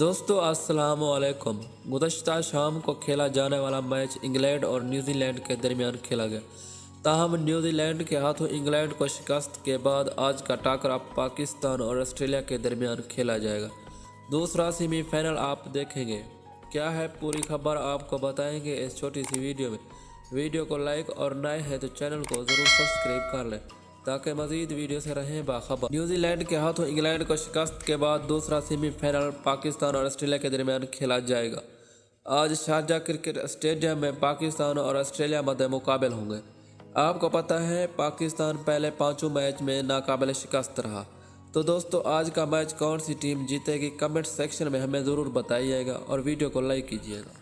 दोस्तों अस्सलाम वालेकुम। गुज़श्ता शाम को खेला जाने वाला मैच इंग्लैंड और न्यूजीलैंड के दरमियान खेला गया। ताहम न्यूजीलैंड के हाथों इंग्लैंड को शिकस्त के बाद आज का टकराव पाकिस्तान और ऑस्ट्रेलिया के दरमियान खेला जाएगा। दूसरा सेमीफाइनल आप देखेंगे। क्या है पूरी खबर आपको बताएंगे इस छोटी सी वीडियो में। वीडियो को लाइक और नए हैं तो चैनल को ज़रूर सब्सक्राइब कर लें ताकि मज़ीद वीडियो से रहें बाखबर। न्यूजीलैंड के हाथों इंग्लैंड को शिकस्त के बाद दूसरा सेमीफाइनल पाकिस्तान और ऑस्ट्रेलिया के दरमियान खेला जाएगा। आज शारजाह क्रिकेट स्टेडियम में पाकिस्तान और ऑस्ट्रेलिया मध्य मुकाबले होंगे। आपको पता है पाकिस्तान पहले 5 मैच में नाकाबिल शिकस्त रहा। तो दोस्तों आज का मैच कौन सी टीम जीतेगी कमेंट सेक्शन में हमें ज़रूर बताइएगा और वीडियो को लाइक कीजिएगा।